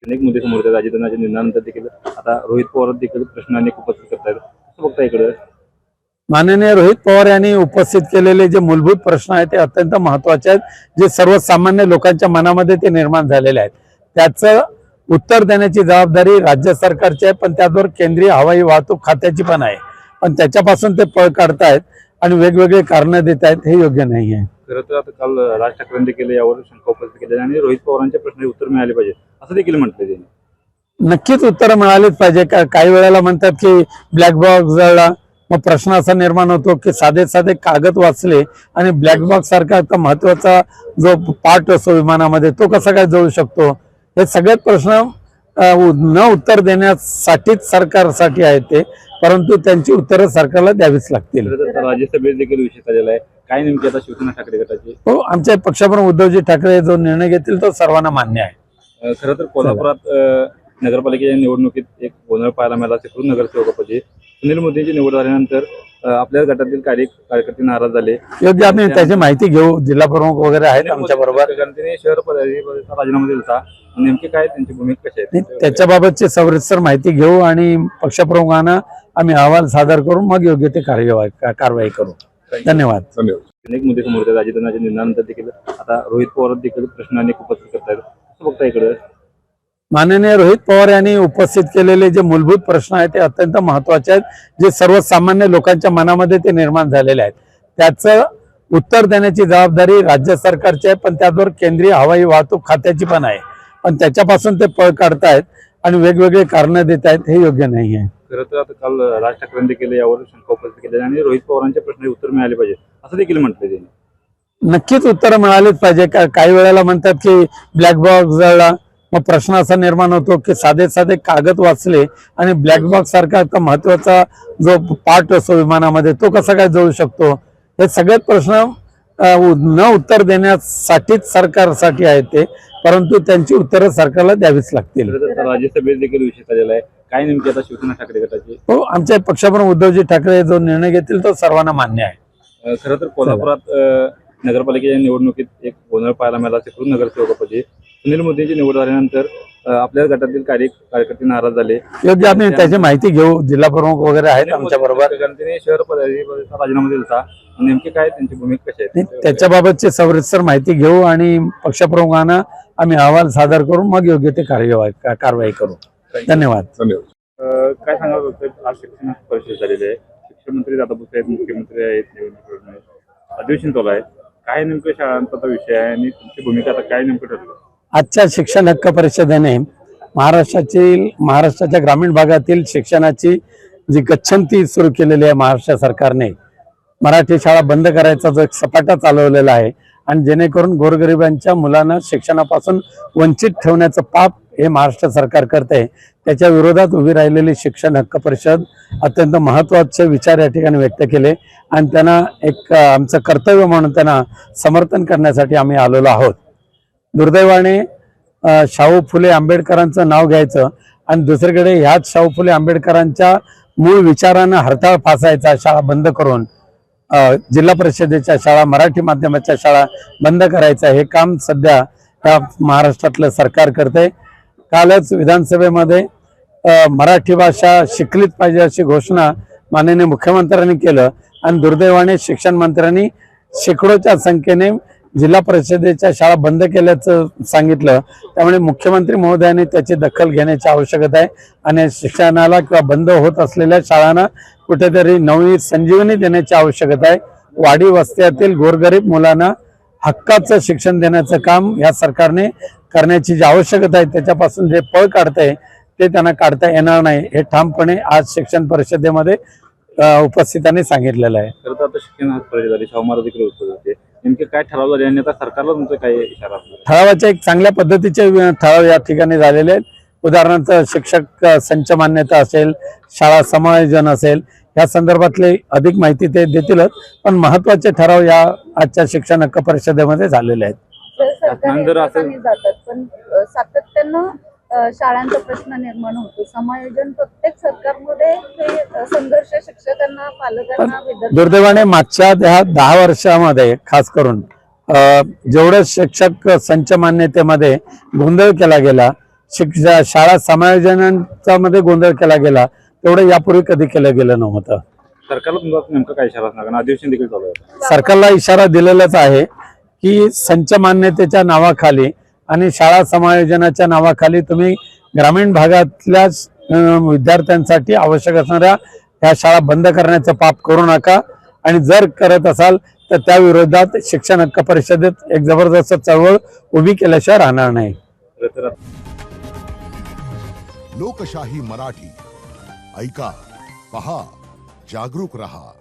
अनेक मुद्दे समोर येतात. अजितदादांच्या निधनानंतर देखील आता रोहित पवार देखील प्रश्न अनेक उपस्थित करतायत. कसं बघता इकडे? माननीय रोहित पवार यांनी उपस्थित केलेले जे मूलभूत प्रश्न आहेत ते अत्यंत महत्त्वाचे आहेत, जे सर्वसामान्य लोकांच्या मनामध्ये ते निर्माण झालेले आहेत. त्याचं उत्तर देण्याची जबाबदारी राज्य सरकारची आहे, पण त्याचबरोबर केंद्रीय हवाई वाहतूक खात्याची पण आहे. पण त्याच्यापासून ते पळ काढतायत आणि वेगवेगळे कारणं देत आहेत, हे योग्य नाही आहे. खरं तर आता काल राज ठाकरेंनी देखील यावर शंका उपस्थित केली आणि रोहित पवारांच्या प्रश्नाचे उत्तर मिळाले पाहिजे असं देखील म्हटलं त्यांनी. नक्कीच उत्तर मिळालीच पाहिजे. काही वेळेला म्हणतात की ब्लॅक बॉक्स जळला, मग प्रश्न असा निर्माण होतो की साधे साधे कागद वाचले आणि ब्लॅक बॉक्स सारखा महत्वाचा जो पार्ट असतो विमानामध्ये तो कसा काय जळू शकतो, हे सगळेच प्रश्न न उत्तर देण्यासाठीच सरकारसाठी आहेत ते, परंतु त्यांची उत्तरं सरकारला द्यावीच लागतील. राज्यसभेत देखील विषय झालेला आहे. काय नेमकी आता शिवसेना ठाकरे गटाची? हो, आमच्या पक्षाप्रमुख उद्धवजी ठाकरे जो निर्णय घेतील तो सर्वांना मान्य आहे. खरं तर कोल्हापुरात नगरपालिकेच्या निवडणुकीत एक गोंधळ पाहायला मिळाला. चिपळूण नगरसेवकापदी सुनील मोदींची निवड झाल्यानंतर आपल्या गटातील कार्यकर्ते नाराज झाले. योग्य, आम्ही त्याची माहिती घेऊ. जिल्हा प्रमुख वगैरे आहेत आमच्या बरोबर. त्यांनी शहर पदाधिकारीचा राजीनामा दिला. नेमकी काय त्यांची भूमिका कशी आहे त्याच्याबाबतची सविस्तर माहिती घेऊ आणि पक्षप्रमुखांना आम्ही अहवाल सादर करून मग योग्य ते कारवाई करू. धन्यवाद. अनेक मुद्दे समोर येतात. अजितदादांच्या निधनानंतर देखील आता रोहित पवार देखील प्रश्न अनेक उपस्थित करतायत. कसं बघता इकडे? माननीय रोहित पवार यांनी उपस्थित केलेले जे मूलभूत प्रश्न आहेत ते अत्यंत महत्त्वाचे आहेत, जे सर्वसामान्य लोकांच्या मनामध्ये ते निर्माण झालेले आहेत. त्याचं उत्तर देण्याची जबाबदारी राज्य सरकारची आहे, पण त्याचबरोबर केंद्रीय हवाई वाहतूक खात्याची पण आहे. पण त्याच्यापासून ते पळ काढतायत आणि वेगवेगळे कारणं देत आहेत, हे योग्य नाही आहे. खरं तर आता काल राज ठाकरेंनी देखील यावर शंका उपस्थित केली आणि रोहित पवारांच्या प्रश्नाचे उत्तर मिळाले पाहिजे असं देखील म्हटलं त्यांनी. नक्कीच उत्तर मिळालीच पाहिजे. काही वेळेला म्हणतात की ब्लॅक बॉक्स जळला, मग प्रश्न असा निर्माण होतो की साधे साधे कागद वाचले आणि ब्लॅक बॉक्स सारखा महत्वाचा जो पार्ट असतो विमानामध्ये तो कसा काय जळू शकतो, हे सगळेच प्रश्न न उत्तर देण्यासाठीच सरकारसाठी आहेत ते, परंतु त्यांची उत्तरं सरकारला द्यावीच लागतील. राज्यसभेत देखील विषय झालेला आहे. काय नेमकी आता शिवसेना ठाकरे गटाची? आमच्या पक्षाप्रमुख उद्धवजी ठाकरे जो निर्णय घेतील तो सर्वांना मान्य आहे. खरं तर कोल्हापुरात नगरपालिकेच्या निवडणुकीत एक गोंधळ पाहायला मिळाला. चिपळूण नगरसेवकापदी सुनील मोदींची निवड झाल्यानंतर आपल्या गटातील कार्यकर्ते नाराज झाले. योग्य, आम्ही त्याची माहिती घेऊ. जिल्हा प्रमुख वगैरे आहेत आमच्या बरोबर. त्यांनी शहर पदाधिकारीचा राजीनामा दिला. नेमकी काय त्यांची भूमिका कशी आहे? त्याच्याबाबतची सविस्तर माहिती घेऊ आणि पक्षप्रमुखांना आम्ही अहवाल सादर करून मग योग्य ते कारवाई करू. धन्यवाद. काय सांगाल? आज शिक्षण परिषद झालेली आहे. शिक्षण मंत्री दादा भुसे आहेत, मुख्यमंत्री आहेत, अधिवेशन चालू आहे. काय नेमकं शाळांचा विषय आहे आणि तुमची भूमिका आता काय नेमकं ठरलं? आजच्या शिक्षण हक्क परिषदेने महाराष्ट्राच्या ग्रामीण भागातील शिक्षणाची जी गच्छंती सुरू केलेली आहे महाराष्ट्र सरकारने, मराठी शाळा बंद करायचा जो एक सपाटा चालवलेला आहे आणि जेणेकरून गोरगरिबांच्या मुलांना शिक्षणापासून वंचित ठेवण्याचं पाप हे महाराष्ट्र सरकार करते, त्याच्या विरोधात उभी राहिलेली शिक्षण हक्क परिषद अत्यंत महत्त्वाचे विचार या ठिकाणी व्यक्त केले आणि त्यांना एक आमचं कर्तव्य म्हणून त्यांना समर्थन करण्यासाठी आम्ही आलेलो आहोत. दुर्दैवाने शाहू फुले आंबेडकरांचं नाव घ्यायचं आणि दुसरीकडे ह्याच शाहू फुले आंबेडकरांच्या मूळ विचारांना हरताळ फासायचा, शाळा बंद करून जिल्हा परिषदेच्या शाळा, मराठी माध्यमाच्या शाळा बंद करायचं हे काम सध्या या महाराष्ट्रातलं सरकार करते. कालच विधानसभेमध्ये मराठी भाषा शिकलीच पाहिजे अशी घोषणा माननीय मुख्यमंत्र्यांनी केलं आणि दुर्दैवाने शिक्षण मंत्र्यांनी शेकडोच्या संख्येने जिल्हा परिषदेच्या शाळा बंद केल्याचं सांगितलं. त्यामुळे मुख्यमंत्री महोदयांनी त्याची दखल घेण्याची आवश्यकता आहे आणि शिक्षणाला किंवा बंद होत असलेल्या शाळांना कुठेतरी नवी संजीवनी देण्याची आवश्यकता आहे. वाडी वस्त्यातील गोरगरीब मुलांना हक्काचं शिक्षण देण्याचं काम या सरकारने करण्याची जी आवश्यकता आहे त्याच्यापासून जे पळ काढतंय ते त्यांना काढता येणार नाही, हे ठामपणे आज शिक्षण परिषदेमध्ये उपस्थितांनी सांगितलेलं आहे. खरं तर आता शिक्षण परिषद शाहू महाराज देखील उत्तर होते. नेमके काय ठराव झाले आणि आता सरकारला तुमचं काय इशारा असणार? ठरावाचे एक चांगल्या पद्धतीचे ठराव या ठिकाणी झालेले आहेत. उदाहरणार्थ शिक्षक संच मान्यता असेल, शाळा समायोजन असेल, या संदर्भातले अधिक माहिती ते देतीलच, पण महत्वाचे ठराव या आजच्या शिक्षण हक्क परिषदेमध्ये झालेले आहेत. पण सातत्यानं शाळांचा प्रश्न निर्माण होतो. समायोजन प्रत्येक सरकारमध्ये हे संघर्ष शिक्षकांना, पालकांना. दुर्दैवाने मागच्या 10 वर्षामध्ये खास करून जेवढं शिक्षक संच मान्यतेमध्ये गोंधळ केला गेला शाळा समायोजनाचा मध्ये गोंधळ केला गेला तेवढं यापूर्वी कधी केलं गेलं नव्हतं. सरकारला तुमचा नेमका काय इशारा असणार, कारण अधिवेशन देखील चालू आहे. सरकारला इशारा दिलेलाच आहे की संच मान्यतेच्या नावाखाली आणि शाळा समायोजनाच्या नावाखाली तुम्ही ग्रामीण भागातल्या विद्यार्थ्यांसाठी आवश्यक असणाऱ्या ह्या शाळा बंद करण्याचं पाप करू नका आणि जर करत असाल तर त्या विरोधात शिक्षण हक्क परिषदेत एक जबरदस्त चळवळ उभी केल्याशिवाय राहणार नाही. तर लोकशाही मराठी ऐका, पहा, जागरूक रहा.